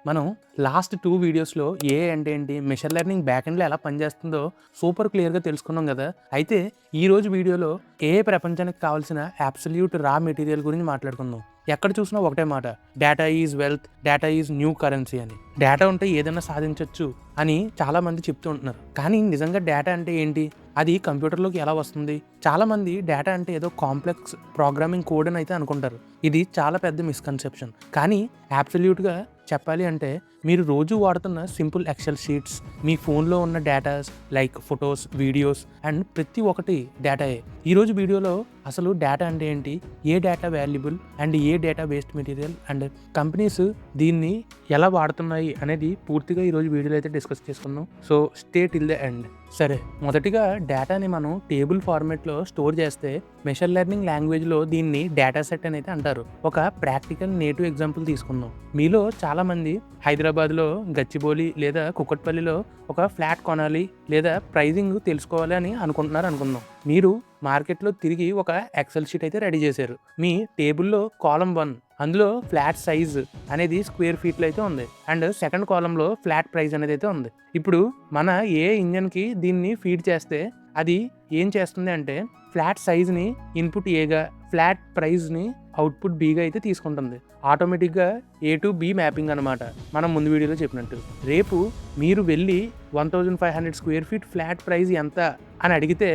మనం లాస్ట్ 2 వీడియోస్‌లో ఏఐ అంటే ఏంటి, మెషిన్ లెర్నింగ్ బ్యాక్ ఎండ్‌లో ఎలా పనిచేస్తుందో సూపర్ క్లియర్‌గా తెలుసుకున్నాం గదా! అయితే ఈరోజు వీడియోలో ఏఐ ప్రపంచానికి కావాల్సిన అబ్సల్యూట్ రా మెటీరియల్ గురించి మాట్లాడుకుందాం. ఎక్కడ చూసినా ఒకటే మాట, data is wealth, data is new currency అని. డేటా ఉంటే ఏదైనా సాధించొచ్చు అని చాలామంది చెప్తూ ఉంటున్నారు. కానీ నిజంగా డేటా అంటే ఏంటి? అది కంప్యూటర్‌లోకి ఎలా వస్తుంది? చాలామంది డేటా అంటే ఏదో కాంప్లెక్స్ ప్రోగ్రామింగ్ కోడ్ అని అయితే అనుకుంటారు. ఇది చాలా పెద్ద మిస్‌కన్సెప్షన్. కానీ అబ్సల్యూట్‌గా చెప్పాలి అంటే మీరు రోజు వాడుతున్న సింపుల్ ఎక్సెల్ షీట్స్, మీ ఫోన్లో ఉన్న datas like photos, videos and ప్రతి ఒక్కటి డేటాయే. ఈరోజు వీడియోలో అసలు డేటా అంటే ఏంటి, ఏ డేటా వాల్యుబుల్ అండ్ ఏ data waste material and companies దీన్ని ఎలా వాడుతున్నాయి అనేది పూర్తిగా ఈరోజు వీడియోలో అయితే డిస్కస్ చేసుకుందాం. So stay till the end. సరే, మొదటిగా డేటాని మనం టేబుల్ ఫార్మాట్లో స్టోర్ చేస్తే మెషిన్ లెర్నింగ్ లాంగ్వేజ్లో దీన్ని డేటా సెట్ అని అయితే అంటారు. ఒక ప్రాక్టికల్ నేటివ్ ఎగ్జాంపుల్ తీసుకుందాం. మీలో చాలామంది హైదరాబాద్లో గచ్చిబౌలి లేదా కుకట్పల్లిలో ఒక ఫ్లాట్ కొనాలి లేదా ప్రైజింగ్ తెలుసుకోవాలి అని అనుకుందాం. మీరు మార్కెట్లో తిరిగి ఒక ఎక్సెల్ షీట్ అయితే రెడీ చేశారు. మీ టేబుల్లో కాలం 1 అందులో ఫ్లాట్ సైజ్ అనేది స్క్వేర్ ఫీట్లో అయితే ఉంది అండ్ సెకండ్ కాలంలో ఫ్లాట్ ప్రైస్ అనేది అయితే ఉంది. ఇప్పుడు మన ఏ ఇంజన్కి దీన్ని ఫీడ్ చేస్తే అది ఏం చేస్తుంది అంటే ఫ్లాట్ సైజ్ని ఇన్పుట్ ఏగా, ఫ్లాట్ ప్రైస్ని అవుట్పుట్ బీగా అయితే తీసుకుంటుంది. ఆటోమేటిక్గా ఏ టు బి మ్యాపింగ్ అనమాట, మనం ముందు వీడియోలో చెప్పినట్టు. రేపు మీరు వెళ్ళి 1500 స్క్వేర్ ఫీట్ ఫ్లాట్ ప్రైస్ ఎంత అని అడిగితే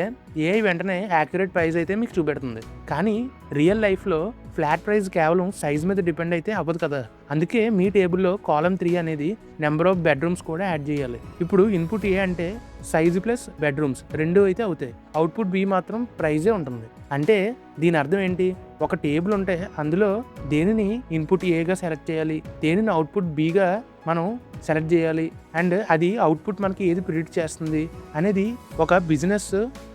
ఏ వెంటనే యాక్యురేట్ ప్రైస్ అయితే మీకు చూపెడుతుంది. కానీ రియల్ లైఫ్లో ఫ్లాట్ ప్రైస్ కేవలం సైజ్ మీద డిపెండ్ అయితే అవ్వదు కదా. అందుకే మీ టేబుల్లో కాలం 3 అనేది నెంబర్ ఆఫ్ బెడ్రూమ్స్ కూడా యాడ్ చేయాలి. ఇప్పుడు ఇన్పుట్ ఏ అంటే సైజ్ ప్లస్ బెడ్రూమ్స్ 2 అయితే అవుతాయి. అవుట్పుట్ బి మాత్రం ప్రైజే ఉంటుంది. అంటే దీని అర్థం ఏంటి, ఒక టేబుల్ ఉంటే అందులో దేనిని ఇన్పుట్ ఏగా సెలెక్ట్ చేయాలి, దేనిని అవుట్పుట్ బిగా మనం సెలెక్ట్ చేయాలి అండ్ అది అవుట్పుట్ మనకి ఏది ప్రిడిక్ట్ చేస్తుంది అనేది ఒక బిజినెస్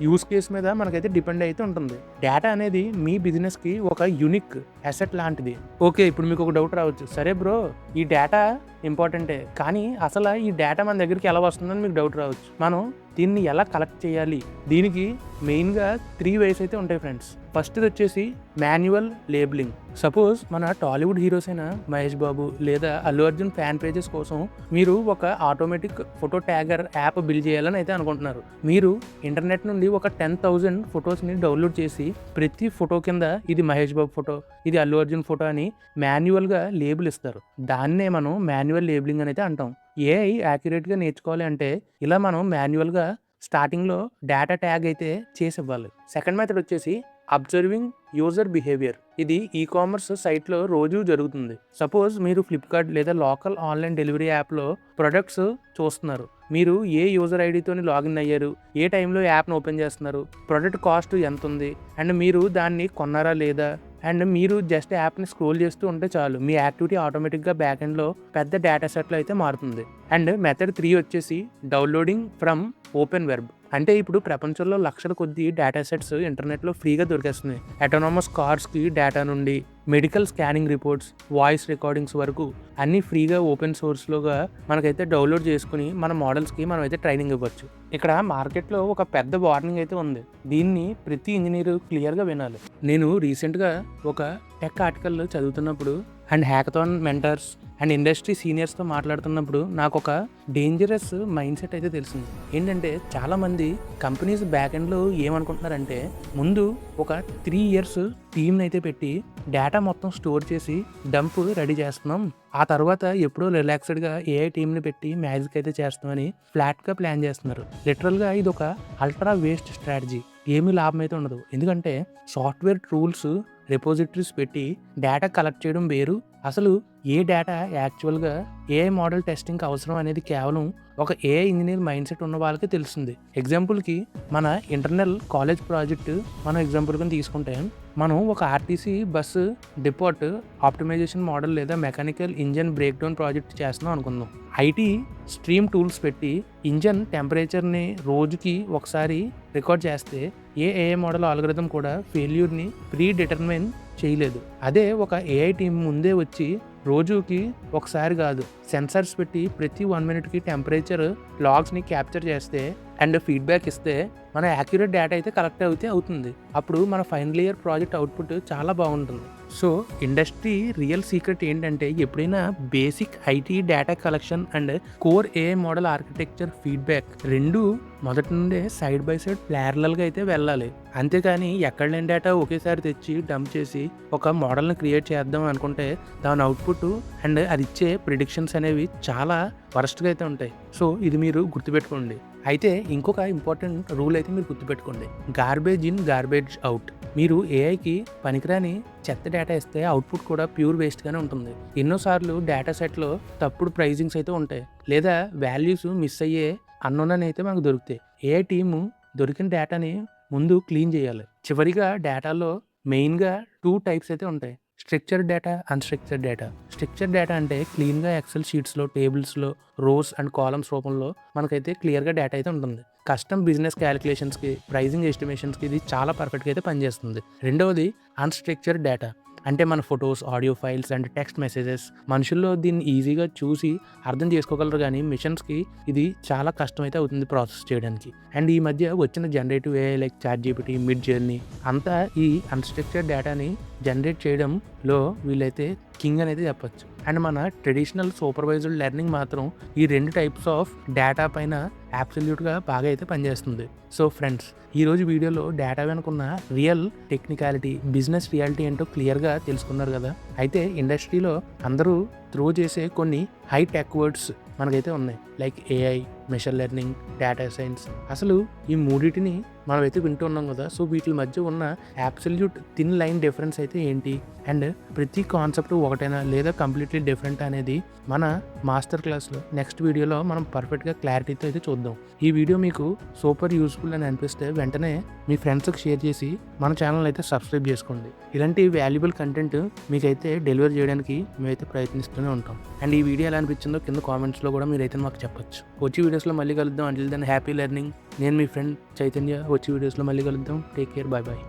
యూస్ కేస్ మీద మనకైతే డిపెండ్ అయితే ఉంటుంది. డేటా అనేది మీ బిజినెస్కి ఒక యూనిక్ అసెట్ లాంటిది. ఓకే, ఇప్పుడు మీకు ఒక డౌట్ రావచ్చు, సరే బ్రో ఈ డేటా ఇంపార్టెంటే కానీ అసలు ఈ డేటా మన దగ్గరికి ఎలా వస్తుందని మీకు డౌట్ రావచ్చు. మనం దీన్ని ఎలా కలెక్ట్ చేయాలి, దీనికి మెయిన్గా 3 వేస్ అయితే ఉంటాయి ఫ్రెండ్స్. ఫస్ట్ది వచ్చేసి మాన్యువల్ లేబులింగ్. సపోజ్ మన టాలీవుడ్ హీరోస్ అయిన మహేష్ బాబు లేదా అల్లు అర్జున్ ఫ్యాన్ పేజెస్ కోసం మీరు ఒక ఆటోమేటిక్ ఫోటో ట్యాగర్ యాప్ బిల్డ్ చేయాలని అయితే అనుకుంటున్నారు. మీరు ఇంటర్నెట్ నుండి ఒక 10,000 ఫొటోస్ని డౌన్లోడ్ చేసి ప్రతి ఫోటో కింద ఇది మహేష్ బాబు ఫోటో, ఇది అల్లు అర్జున్ ఫోటో అని మాన్యువల్గా లేబుల్ ఇస్తారు. దాన్నే మనం మాన్యువల్ లేబులింగ్ అని అయితే అంటాం. ఏఐ యాక్యురేట్గా నేర్చుకోవాలి అంటే ఇలా మనం మాన్యువల్గా స్టార్టింగ్లో డేటా ట్యాగ్ అయితే చేసి ఇవ్వాలి. సెకండ్ మెథడ్ వచ్చేసి అబ్జర్వింగ్ యూజర్ బిహేవియర్. ఇది ఈ కామర్స్ సైట్లో రోజు జరుగుతుంది. సపోజ్ మీరు ఫ్లిప్కార్ట్ లేదా లోకల్ ఆన్లైన్ డెలివరీ యాప్లో ప్రొడక్ట్స్ చూస్తున్నారు. మీరు ఏ యూజర్ ఐడితోని లాగిన్ అయ్యారు, ఏ టైంలో యాప్ను ఓపెన్ చేస్తున్నారు, ప్రొడక్ట్ కాస్ట్ ఎంత ఉంది అండ్ మీరు దాన్ని కొన్నారా లేదా అండ్ మీరు జస్ట్ యాప్ని స్క్రోల్ చేస్తూ ఉంటే చాలు మీ యాక్టివిటీ ఆటోమేటిక్గా బ్యాక్ ఎండ్లో పెద్ద డేటా సెట్లో అయితే మారుతుంది. అండ్ మెథడ్ 3 వచ్చేసి డౌన్లోడింగ్ ఫ్రమ్ ఓపెన్ వెబ్. అంటే ఇప్పుడు ప్రపంచంలో లక్షల కొద్ది డేటా సెట్స్ ఇంటర్నెట్లో ఫ్రీగా దొరికేస్తున్నాయి. అటానమస్ కార్స్కి డేటా నుండి medical scanning reports, voice recordings వరకు అన్నీ ఫ్రీగా ఓపెన్ సోర్స్లోగా మనకైతే డౌన్లోడ్ చేసుకుని మన మోడల్స్కి మనం అయితే ట్రైనింగ్ ఇవ్వచ్చు. ఇక్కడ మార్కెట్లో ఒక పెద్ద వార్నింగ్ అయితే ఉంది, దీన్ని ప్రతి ఇంజనీరు క్లియర్గా వినాలి. నేను రీసెంట్గా ఒక టెక్ ఆర్టికల్ చదువుతున్నప్పుడు and hackathon mentors and industry సీనియర్స్తో మాట్లాడుతున్నప్పుడు నాకు ఒక డేంజరస్ మైండ్ సెట్ అయితే తెలిసింది. ఏంటంటే చాలామంది కంపెనీస్ బ్యాక్ ఎండ్లో ఏమనుకుంటున్నారంటే ముందు ఒక 3 years టీమ్ని అయితే పెట్టి డేటా మొత్తం స్టోర్ చేసి డంప్ రెడీ చేస్తున్నాం, ఆ తర్వాత ఎప్పుడో రిలాక్స్డ్గా ఏఐ టీమ్ని పెట్టి మ్యాజిక్ అయితే చేస్తామని ఫ్లాట్గా ప్లాన్ చేస్తున్నారు. లిటరల్గా ఇది ఒక అల్ట్రా వేస్ట్ స్ట్రాటజీ. ఏమీ లాభం అయితే ఉండదు. ఎందుకంటే సాఫ్ట్వేర్ టూల్స్, రిపోజిటరీస్ పెట్టి డేటా కలెక్ట్ చేయడం వేరు, అసలు ఏ డేటా యాక్చువల్గా ఏఐ మోడల్ టెస్టింగ్కి అవసరం అనేది కేవలం ఒక ఏఐ ఇంజనీర్ మైండ్ సెట్ ఉన్న వాళ్ళకి తెలుస్తుంది. ఎగ్జాంపుల్కి మన ఇంటర్నల్ కాలేజ్ ప్రాజెక్ట్ మనం ఎగ్జాంపుల్గా తీసుకుంటే మనం ఒక RTC bus depot optimization model లేదా mechanical engine break down project చేస్తున్నాం అనుకుందాం. ఐటీ స్ట్రీమ్ టూల్స్ పెట్టి ఇంజన్ టెంపరేచర్ని రోజుకి ఒకసారి రికార్డ్ చేస్తే ఏ ఏఐ మోడల్ ఆల్గరిథం కూడా ఫెయిల్యూర్ని ప్రీ డిటర్మైన్ చేయలేదు. అదే ఒక ఏఐ టీం ముందే వచ్చి రోజుకి ఒకసారి కాదు సెన్సార్స్ పెట్టి ప్రతి 1 minute టెంపరేచర్ లాగ్స్ని క్యాప్చర్ చేస్తే అండ్ ఫీడ్బ్యాక్ ఇస్తే మన యాక్యురేట్ డేటా అయితే కలెక్ట్ అవుతుంది. అప్పుడు మన ఫైనల్ ఇయర్ ప్రాజెక్ట్ అవుట్పుట్ చాలా బాగుంటుంది. సో ఇండస్ట్రీ రియల్ సీక్రెట్ ఏంటంటే ఎప్పుడైనా basic IT data collection and core A model architecture feedback రెండు మొదటి నుండే సైడ్ బై సైడ్ ప్యారలల్గా అయితే వెళ్ళాలి. అంతేకాని ఎక్కడ లేని డేటా ఒకేసారి తెచ్చి డంప్ చేసి ఒక మోడల్ని క్రియేట్ చేద్దాం అనుకుంటే దాని అవుట్పుట్ అండ్ అది ఇచ్చే ప్రిడిక్షన్స్ అనేవి చాలా వరస్ట్గా అయితే ఉంటాయి. సో ఇది మీరు గుర్తుపెట్టుకోండి. అయితే ఇంకొక ఇంపార్టెంట్ రూల్ అయితే మీరు గుర్తుపెట్టుకోండి, గార్బేజ్ ఇన్ గార్బేజ్ అవుట్. మీరు ఏఐకి పనికిరాని చెత్త డేటా ఇస్తే అవుట్పుట్ కూడా ప్యూర్ వేస్ట్గానే ఉంటుంది. ఎన్నోసార్లు డేటా సెట్లో తప్పుడు ప్రైజింగ్స్ అయితే ఉంటాయి, లేదా వాల్యూస్ మిస్ అయ్యే అన్నోన్ అని అయితే మనకు దొరుకుతాయి. ఏఐ టీము దొరికిన డేటాని ముందు క్లీన్ చేయాలి. చివరిగా డేటాలో మెయిన్గా 2 టైప్స్ అయితే ఉంటాయి, structured data, unstructured data. Structured data అంటే క్లీన్గా ఎక్సెల్ షీట్స్లో, టేబుల్స్లో, రోస్ అండ్ కాలమ్స్ రూపంలో మనకైతే క్లియర్గా డేటా అయితే ఉంటుంది. కస్టమ్ బిజినెస్ క్యాలిక్యులేషన్స్కి, ప్రైజింగ్ ఎస్టిమేషన్స్కి ఇది చాలా పర్ఫెక్ట్గా అయితే పనిచేస్తుంది. రెండవది అన్స్ట్రక్చర్డ్ డేటా, అంటే మన photos, audio files and text messages. మనుషుల్లో దీన్ని ఈజీగా చూసి అర్థం చేసుకోగలరు, కానీ మిషన్స్కి ఇది చాలా కష్టమైతే అవుతుంది ప్రాసెస్ చేయడానికి. అండ్ ఈ మధ్య వచ్చిన generative AI like ChatGPT, mid journey అంతా ఈ అన్స్ట్రక్చర్డ్ డేటాని జనరేట్ చేయడంలో వీళ్ళైతే కింగ్ అనేది చెప్పచ్చు. అండ్ మన ట్రెడిషనల్ సూపర్వైజ్డ్ లెర్నింగ్ మాత్రం ఈ 2 టైప్స్ ఆఫ్ డేటా పైన అబ్సల్యూట్గా బాగా అయితే పనిచేస్తుంది. సో ఫ్రెండ్స్, ఈరోజు వీడియోలో డేటా వెనుకున్న రియల్ టెక్నికాలిటీ, బిజినెస్ రియాలిటీ ఏంటో క్లియర్గా తెలుసుకున్నారు కదా. అయితే ఇండస్ట్రీలో అందరూ త్రో చేసే కొన్ని హై టెక్ వర్డ్స్ మనకైతే ఉన్నాయి, like AI, machine learning, data science. అసలు ఈ మూడింటిని మనమైతే వింటున్నాం కదా. సో వీటి మధ్య ఉన్న అబ్సల్యూట్ థిన్ లైన్ డిఫరెన్స్ అయితే ఏంటి, అండ్ ప్రతి కాన్సెప్ట్ ఒకటైనా లేదా కంప్లీట్లీ డిఫరెంట్ అనేది మన మాస్టర్ క్లాస్లో నెక్స్ట్ వీడియోలో మనం పర్ఫెక్ట్గా క్లారిటీతో అయితే చూద్దాం. ఈ వీడియో మీకు సూపర్ యూస్ఫుల్ అని అనిపిస్తే వెంటనే మీ ఫ్రెండ్స్కి షేర్ చేసి మన ఛానల్ అయితే సబ్స్క్రైబ్ చేసుకోండి. ఇలాంటి వాల్యుబుల్ కంటెంట్ మీకైతే డెలివర్ చేయడానికి మేమైతే ప్రయత్నిస్తూనే ఉంటాం. అండ్ ఈ వీడియో ఎలా అనిపించిందో కింద కామెంట్స్లో కూడా మీరైతే మాకు చెప్పొచ్చు. వచ్చే వీడియోస్లో మళ్ళీ కలుద్దాం. Until then happy learning. నేను మీ ఫ్రెండ్ చైతన్య. వచ్చే వీడియోస్లో మళ్ళీ కలుద్దాం. Take care, bye bye.